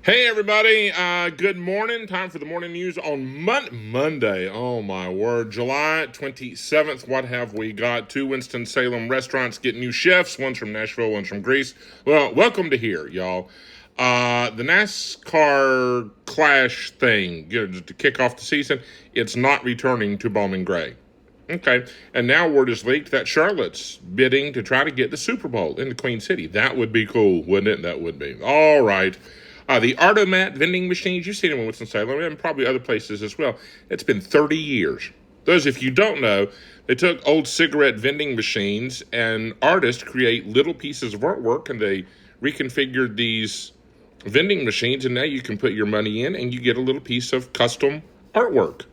Hey everybody, good morning. Time for the morning news on Monday. Oh my word, July 27th. What have we got? Two Winston-Salem restaurants get new chefs. One's from Nashville, one's from Greece. Well, welcome to here, y'all. The NASCAR Clash thing, to kick off the season, it's not returning to Bowman Gray. Okay, and now word is leaked that Charlotte's bidding to try to get the Super Bowl in the Queen City. That would be cool, wouldn't it? That would be. All right. The Artomat vending machines, you've seen them in Winston-Salem and probably other places as well. It's been 30 years. Those, if you don't know, they took old cigarette vending machines and artists create little pieces of artwork and they reconfigured these vending machines and now you can put your money in and you get a little piece of custom artwork.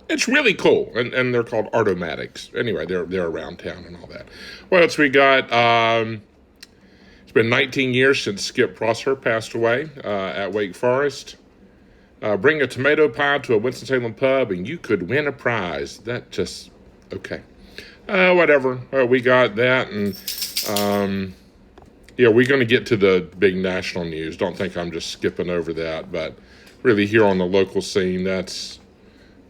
It's really cool, and they're called Artomatics. Anyway, they're around town and all that. What else we got? It's been 19 years since Skip Prosser passed away at Wake Forest. Bring a tomato pie to a Winston-Salem pub, and you could win a prize. That just, okay. Whatever. We got that, and we're going to get to the big national news. Don't think I'm just skipping over that, but really here on the local scene, that's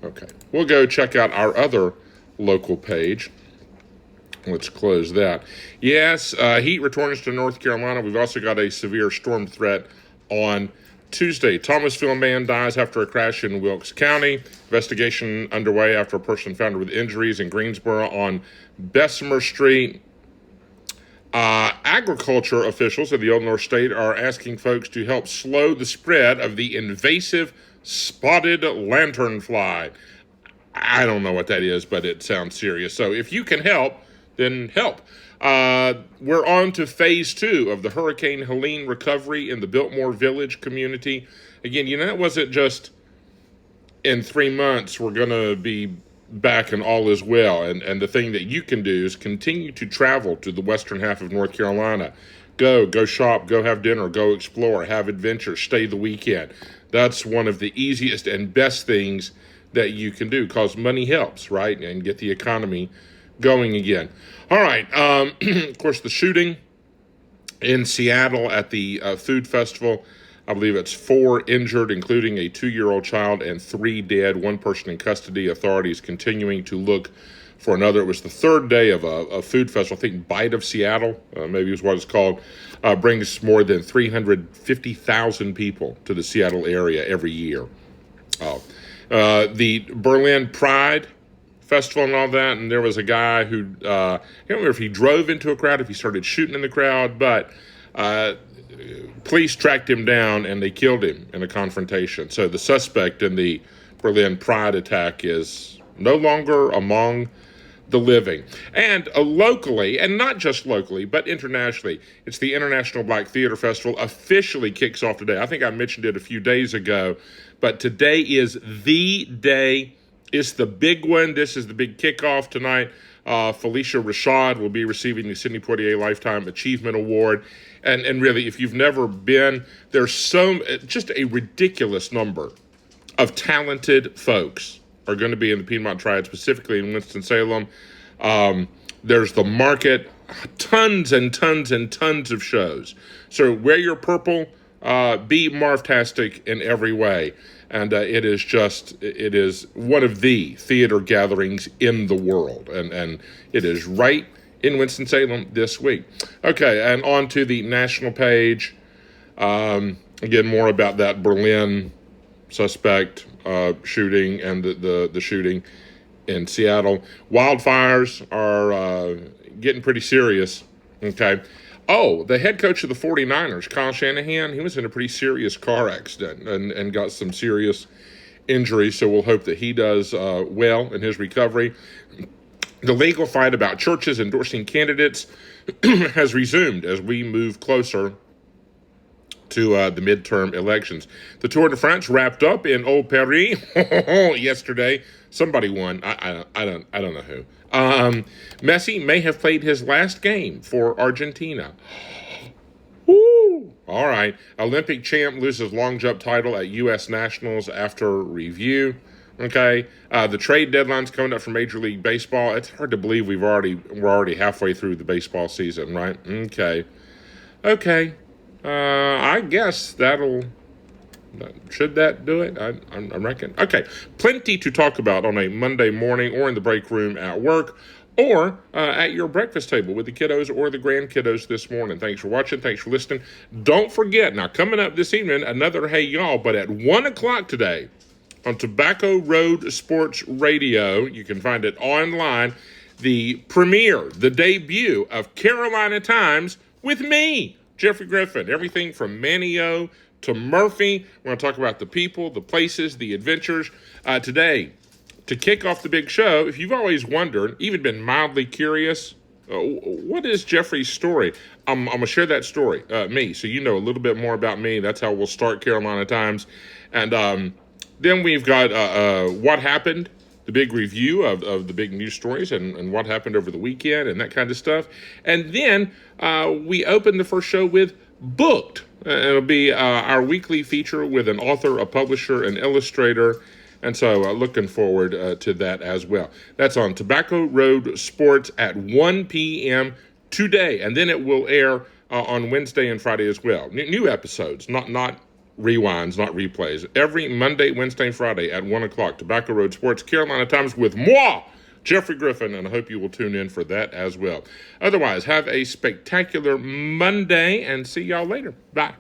okay. We'll go check out our other local page. Let's close that. Yes, heat returns to North Carolina. We've also got a severe storm threat on Tuesday. Thomasville man dies after a crash in Wilkes County. Investigation underway after a person found with injuries in Greensboro on Bessemer Street. Agriculture officials of the Old North State are asking folks to help slow the spread of the invasive spotted lanternfly. I don't know what that is, but it sounds serious. So if you can help, then help. We're on to phase 2 of the Hurricane Helene recovery in the Biltmore Village community. Again, it wasn't just in 3 months we're going to be back and all is well. And the thing that you can do is continue to travel to the western half of North Carolina. Go shop, go have dinner, go explore, have adventure, stay the weekend. That's one of the easiest and best things that you can do because money helps, right? And get the economy going again. All right. Of course, the shooting in Seattle at the food festival, I believe it's 4 injured, including a 2-year-old child, and 3 dead, 1 person in custody. Authorities continuing to look for another. It was the 3rd day of a food festival. I think Bite of Seattle, maybe is what it's called, brings more than 350,000 people to the Seattle area every year. The Berlin Pride Festival and all that, and there was a guy who, I don't remember if he drove into a crowd, if he started shooting in the crowd, but police tracked him down and they killed him in a confrontation. So the suspect in the Berlin Pride attack is no longer among the living. And locally, and not just locally, but internationally, it's the International Black Theater Festival officially kicks off today. I think I mentioned it a few days ago, but today is the day. It's the big one. This is the big kickoff tonight. Felicia Rashad will be receiving the Sidney Poitier Lifetime Achievement Award. And really, if you've never been, there's just a ridiculous number of talented folks are going to be in the Piedmont Triad, specifically in Winston-Salem. There's the market, tons and tons and tons of shows. So wear your purple, be Marvtastic in every way. And it is one of the theater gatherings in the world. And it is right in Winston-Salem this week. Okay, and on to the national page. Again, more about that Berlin suspect shooting and the shooting in Seattle. Wildfires are getting pretty serious. Okay. Oh, the head coach of the 49ers, Kyle Shanahan, he was in a pretty serious car accident and got some serious injuries, so we'll hope that he does well in his recovery. The legal fight about churches endorsing candidates has resumed as we move closer to the midterm elections. The Tour de France wrapped up in Old Paris yesterday. Somebody won. I don't know who. Messi may have played his last game for Argentina. Woo! All right. Olympic champ loses long jump title at U.S. Nationals after review. Okay. The trade deadline's coming up for Major League Baseball. It's hard to believe we're already halfway through the baseball season, right? Okay. I guess that'll Should that do it? I reckon. Okay, plenty to talk about on a Monday morning or in the break room at work or at your breakfast table with the kiddos or the grandkiddos this morning. Thanks for watching. Thanks for listening. Don't forget, now coming up this evening, another Hey Y'all, but at 1 o'clock today on Tobacco Road Sports Radio, you can find it online, the premiere, the debut of Carolina Times with me, Jeffrey Griffin. Everything from Manio to Murphy. We're going to talk about the people, the places, the adventures. Today, to kick off the big show, if you've always wondered, even been mildly curious, what is Jeffrey's story? I'm going to share that story, me, so you know a little bit more about me. That's how we'll start Carolina Times. And then we've got what happened, the big review of the big news stories and what happened over the weekend and that kind of stuff. And then we open the first show with Booked. It'll be our weekly feature with an author, a publisher, an illustrator. And so looking forward to that as well. That's on Tobacco Road Sports at 1 p.m. today. And then it will air on Wednesday and Friday as well. New episodes, not rewinds, not replays. Every Monday, Wednesday, and Friday at 1 o'clock. Tobacco Road Sports, Carolina Times with moi, Jeffrey Griffin, and I hope you will tune in for that as well. Otherwise, have a spectacular Monday, and see y'all later. Bye.